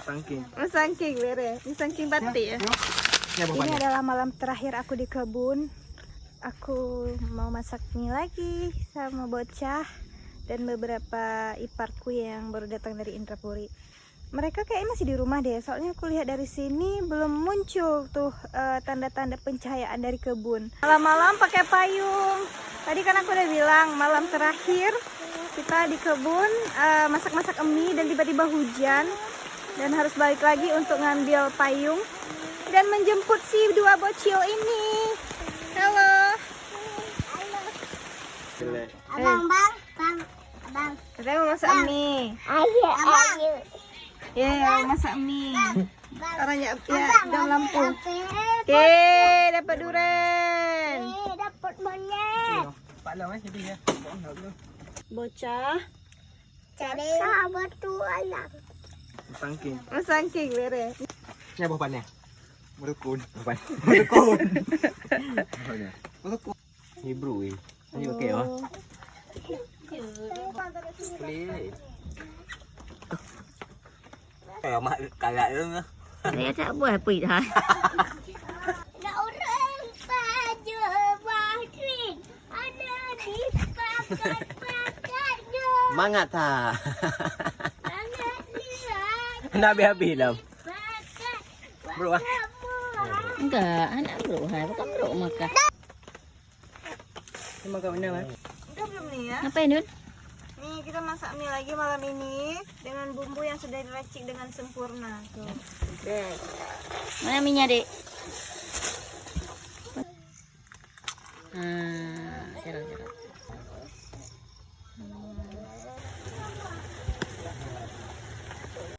Sangking bere. Sangking batik ya. Ini adalah malam terakhir aku di kebun. Aku mau masak mie lagi sama bocah dan beberapa iparku yang baru datang dari Indrapuri. Mereka kayaknya masih di rumah deh, soalnya aku lihat dari sini belum muncul tuh tanda-tanda pencahayaan dari kebun. Malam-malam pakai payung. Tadi kan aku udah bilang malam terakhir kita di kebun masak-masak mie dan tiba-tiba hujan dan harus balik lagi untuk ngambil payung dan menjemput si dua bocil ini. Halo. Abang. Kita mau masak mie. Ayo. Ya, masak mie. Caranya ya, dalam lampu. Oke, dapat durian. Dapat banyak. Bocah. Cari sahabat tualang. Sangking bere. Ini apa pannya? Merukun. Merukun. Hebrew eh. Ini oke ya. Kayak mak kayak itu nggak? Saya tak buat apa dah. Nak orang baju bahrin ada di pakat-pakatnya. Mangat ha. Sangat lihat Nabi dah. pakat. Bro ah. Enggak, anak bro, bukan bro makan. Ini makan mana mas? Udah belum nih ya? Ngapain, Dun? Nih kita masak mie lagi malam ini dengan bumbu yang sudah diracik dengan sempurna. Tuh. Mana minyak, Dek? Cerah.